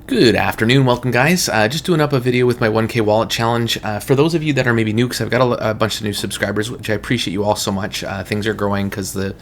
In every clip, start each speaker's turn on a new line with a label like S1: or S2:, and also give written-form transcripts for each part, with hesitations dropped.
S1: Good afternoon, welcome guys. Just doing up a video with my 1K wallet challenge. For those of you that are maybe new, because I've got a bunch of new subscribers, which I appreciate you all so much. Things are growing because the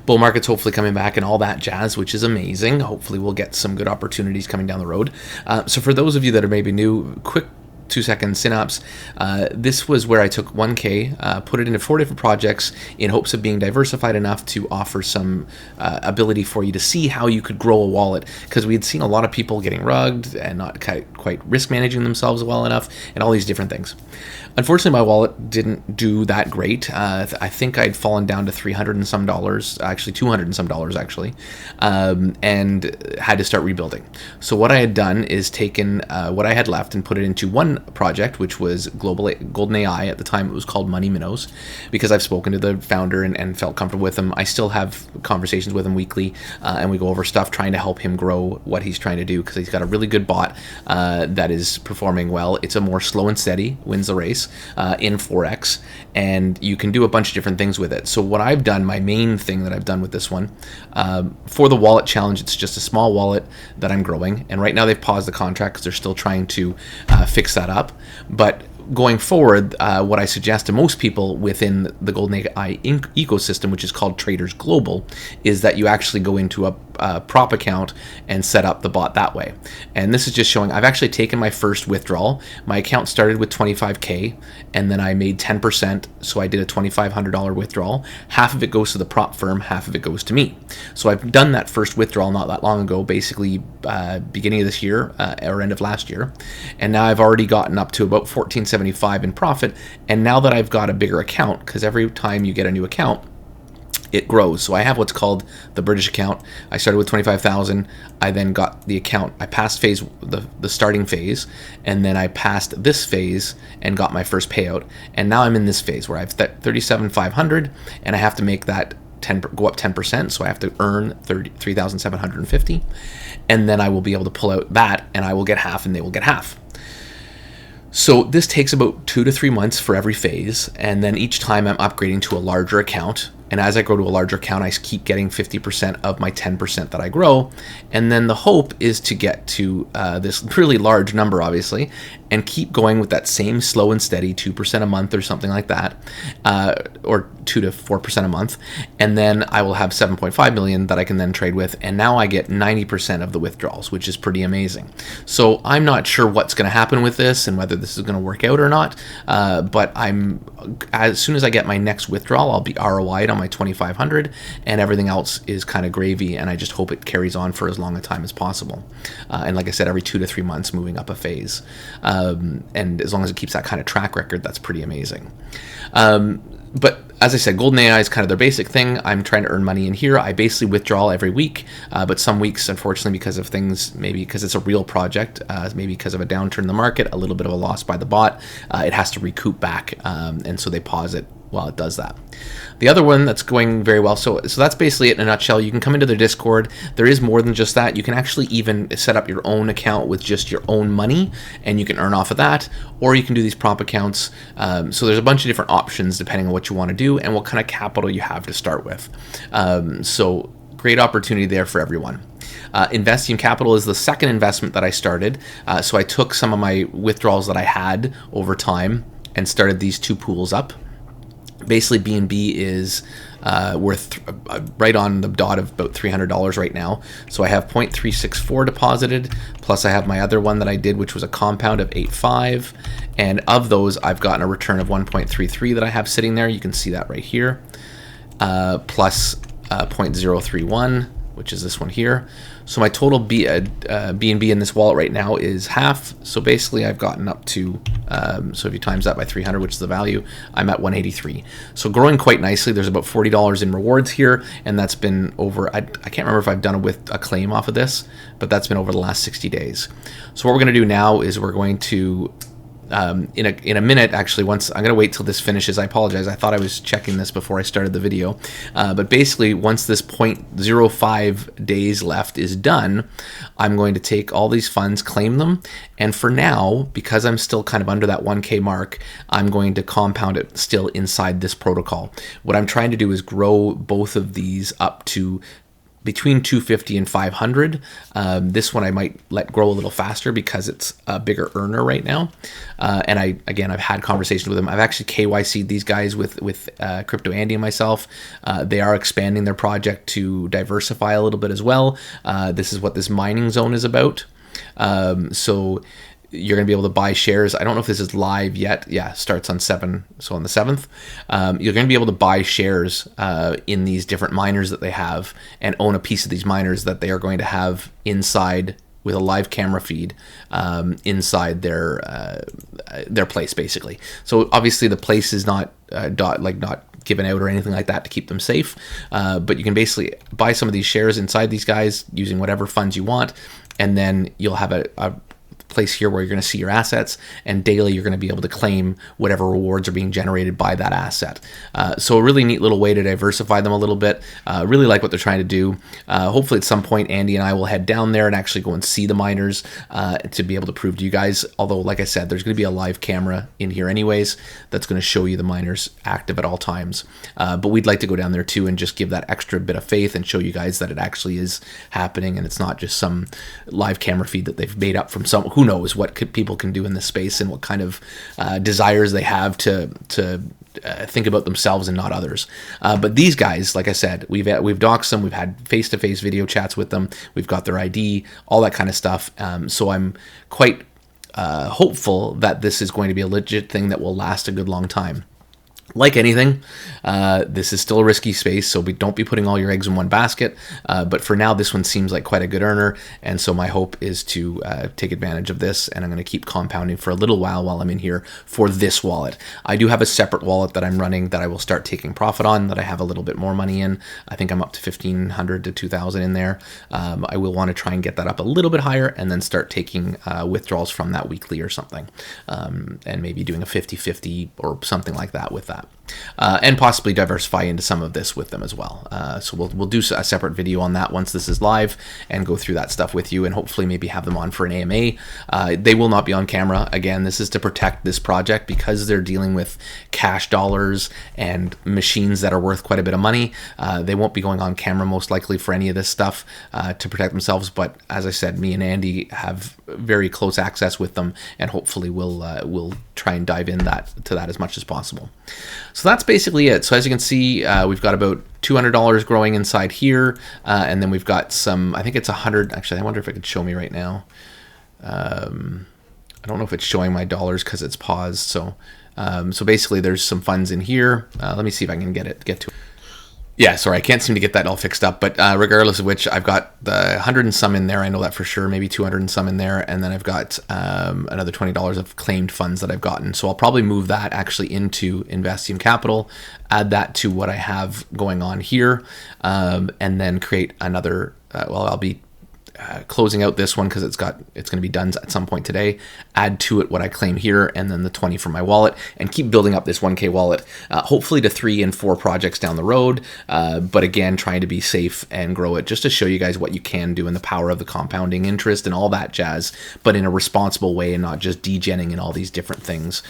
S1: bull market's hopefully coming back and all that jazz, which is amazing. Hopefully we'll get some good opportunities coming down the road. So for those of you that are maybe new, quick 2-second synapse. This was where I took 1K, put it into 4 different projects in hopes of being diversified enough to offer some ability for you to see how you could grow a wallet, because we had seen a lot of people getting rugged and not quite risk managing themselves well enough and all these different things. Unfortunately, my wallet didn't do that great. I think I'd fallen down to $300 and some, actually $200 and some, and had to start rebuilding. So what I had done is taken what I had left and put it into one project, which was GoldenAI. At the time, it was called Money Minnows, because I've spoken to the founder and felt comfortable with him. I still have conversations with him weekly, and we go over stuff trying to help him grow what he's trying to do, because he's got a really good bot that is performing well. It's a more slow and steady, wins the race in Forex, and you can do a bunch of different things with it. So what I've done, my main thing that I've done with this one, for the wallet challenge, it's just a small wallet that I'm growing, and right now they've paused the contract because they're still trying to fix that up. But going forward, what I suggest to most people within the GoldenAI ecosystem, which is called Traders Global, is that you actually go into a prop account and set up the bot that way. And this is just showing I've actually taken my first withdrawal. My account started with 25K, and then I made 10%, so I did a $2,500 withdrawal. Half of it goes to the prop firm, half of it goes to me. So I've done that first withdrawal not that long ago, basically beginning of this year or end of last year, and now I've already gotten up to about $14.75 in profit. And now that I've got a bigger account, because every time you get a new account, it grows. So I have what's called the British account. I started with 25,000. I then got the account. I passed the starting phase, and then I passed this phase and got my first payout. And now I'm in this phase where I've 37,500, and I have to make that go up 10%. So I have to earn 3,750, and then I will be able to pull out that, and I will get half, and they will get half. So this takes about 2 to 3 months for every phase, and then each time I'm upgrading to a larger account. And as I grow to a larger account, I keep getting 50% of my 10% that I grow. And then the hope is to get to this really large number, obviously, and keep going with that same slow and steady 2% a month or something like that, or 2 to 4% a month. And then I will have 7.5 million that I can then trade with. And now I get 90% of the withdrawals, which is pretty amazing. So I'm not sure what's going to happen with this and whether this is going to work out or not. But as soon as I get my next withdrawal, I'll be ROI'd on my 2,500, and everything else is kind of gravy, and I just hope it carries on for as long a time as possible. And like I said, every 2 to 3 months moving up a phase. And as long as it keeps that kind of track record, that's pretty amazing. But as I said, GoldenAI is kind of their basic thing. I'm trying to earn money in here. I basically withdraw every week, but some weeks, unfortunately, because of things, maybe because it's a real project, maybe because of a downturn in the market, a little bit of a loss by the bot, it has to recoup back, and so they pause it while it does that. The other one that's going very well, so that's basically it in a nutshell. You can come into their Discord. There is more than just that. You can actually even set up your own account with just your own money, and you can earn off of that, or you can do these prop accounts. So there's a bunch of different options depending on what you want to do and what kind of capital you have to start with. So great opportunity there for everyone. Investium Capital is the second investment that I started. So I took some of my withdrawals that I had over time and started these 2 pools up. Basically, BNB is worth right on the dot of about $300 right now. So I have 0.364 deposited, plus I have my other one that I did, which was a compound of 8.5. And of those, I've gotten a return of 1.33 that I have sitting there. You can see that right here, plus 0.031, which is this one here. So my total BNB in this wallet right now is half. So basically I've gotten up to, so if you times that by 300, which is the value, I'm at 183. So growing quite nicely. There's about $40 in rewards here, and that's been over, I can't remember if I've done it with a claim off of this, but that's been over the last 60 days. So what we're going to do now is we're going to, in a minute, actually, once I'm going to wait till this finishes. I apologize. I thought I was checking this before I started the video. But basically, once this 0.05 days left is done, I'm going to take all these funds, claim them. And for now, because I'm still kind of under that 1K mark, I'm going to compound it still inside this protocol. What I'm trying to do is grow both of these up to between 250 and 500. This one I might let grow a little faster because it's a bigger earner right now. And I've had conversations with them. I've actually KYC'd these guys with Crypto Andy and myself. They are expanding their project to diversify a little bit as well. This is what this mining zone is about. So you're going to be able to buy shares. I don't know if this is live yet. Yeah, starts on 7. So on the 7th, you're going to be able to buy shares in these different miners that they have and own a piece of these miners that they are going to have inside with a live camera feed inside their place, basically. So obviously the place is not not given out or anything like that to keep them safe, but you can basically buy some of these shares inside these guys using whatever funds you want, and then you'll have a place here where you're going to see your assets, and daily you're going to be able to claim whatever rewards are being generated by that asset. So a really neat little way to diversify them a little bit. Really like what they're trying to do. Hopefully at some point Andy and I will head down there and actually go and see the miners to be able to prove to you guys, although like I said, there's going to be a live camera in here anyways that's going to show you the miners active at all times. But we'd like to go down there too and just give that extra bit of faith and show you guys that it actually is happening and it's not just some live camera feed that they've made up from some, who knows what people can do in this space and what kind of desires they have to think about themselves and not others. But these guys, like I said, we've doxed them, we've had face-to-face video chats with them, we've got their ID, all that kind of stuff. So I'm quite hopeful that this is going to be a legit thing that will last a good long time. Like anything, this is still a risky space, so don't be putting all your eggs in one basket. But for now, this one seems like quite a good earner, and so my hope is to take advantage of this, and I'm going to keep compounding for a little while I'm in here for this wallet. I do have a separate wallet that I'm running that I will start taking profit on, that I have a little bit more money in. I think I'm up to 1,500 to 2,000 in there. I will want to try and get that up a little bit higher, and then start taking withdrawals from that weekly or something, and maybe doing a 50-50 or something like that with that. And possibly diversify into some of this with them as well. So we'll do a separate video on that once this is live and go through that stuff with you, and hopefully maybe have them on for an AMA. They will not be on camera. Again, this is to protect this project because they're dealing with cash dollars and machines that are worth quite a bit of money. They won't be going on camera most likely for any of this stuff to protect themselves. But as I said, me and Andy have very close access with them, and hopefully we'll try and dive in to that as much as possible. So that's basically it. So as you can see, we've got about $200 growing inside here, and then we've got some, I think it's 100. Actually, I wonder if it could show me right now. I don't know if it's showing my dollars because it's paused. So basically there's some funds in here. Let me see if I can get to it. Yeah, sorry, I can't seem to get that all fixed up, but regardless of which, I've got the 100 and some in there. I know that for sure, maybe 200 and some in there, and then I've got another $20 of claimed funds that I've gotten. So I'll probably move that actually into Investium Capital, add that to what I have going on here, and then create another. I'll be closing out this one because it's going to be done at some point today. Add to it what I claim here, and then the 20 from my wallet, and keep building up this 1K wallet, hopefully to 3 and 4 projects down the road. But again, trying to be safe and grow it just to show you guys what you can do and the power of the compounding interest and all that jazz, but in a responsible way and not just degenning in all these different things,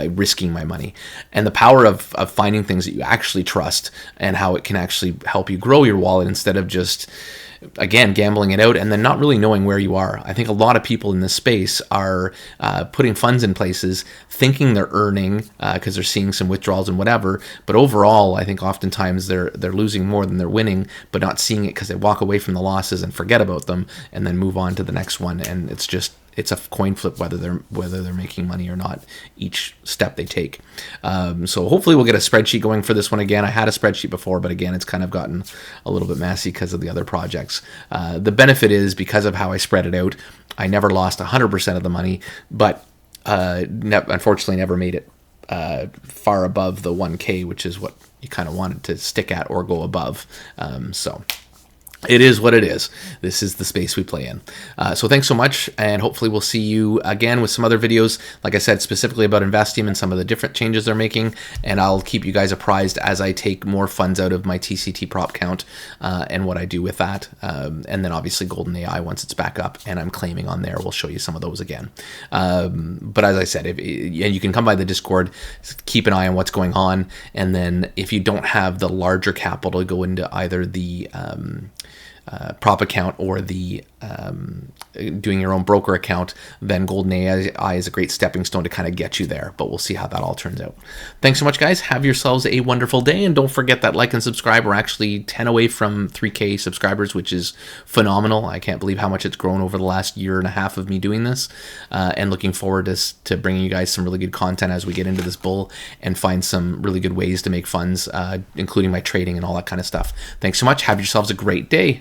S1: risking my money. And the power of finding things that you actually trust and how it can actually help you grow your wallet instead of just, again, gambling it out and then not really knowing where you are. I think a lot of people in this space are putting funds in places thinking they're earning because they're seeing some withdrawals and whatever, but overall I think oftentimes they're losing more than they're winning, but not seeing it because they walk away from the losses and forget about them and then move on to the next one, and it's a coin flip whether they're making money or not each step they take. So hopefully we'll get a spreadsheet going for this one again. I had a spreadsheet before, but again, it's kind of gotten a little bit messy because of the other projects. The benefit is because of how I spread it out, I never lost 100% of the money, but unfortunately never made it far above the 1K, which is what you kind of wanted to stick at or go above. So it is what it is. This is the space we play in. So thanks so much, and hopefully we'll see you again with some other videos, like I said, specifically about Investium and some of the different changes they're making, and I'll keep you guys apprised as I take more funds out of my TCT prop count and what I do with that. And then obviously GoldenAI, once it's back up and I'm claiming on there, we'll show you some of those again. But as I said, and you can come by the Discord, keep an eye on what's going on, and then if you don't have the larger capital, go into either the prop account or the doing your own broker account, then GoldenAI is a great stepping stone to kind of get you there. But we'll see how that all turns out. Thanks so much, guys. Have yourselves a wonderful day, and don't forget that like and subscribe. We're actually 10 away from 3K subscribers, which is phenomenal. I can't believe how much it's grown over the last year and a half of me doing this, and looking forward to bringing you guys some really good content as we get into this bull and find some really good ways to make funds, including my trading and all that kind of stuff. Thanks so much. Have yourselves a great day.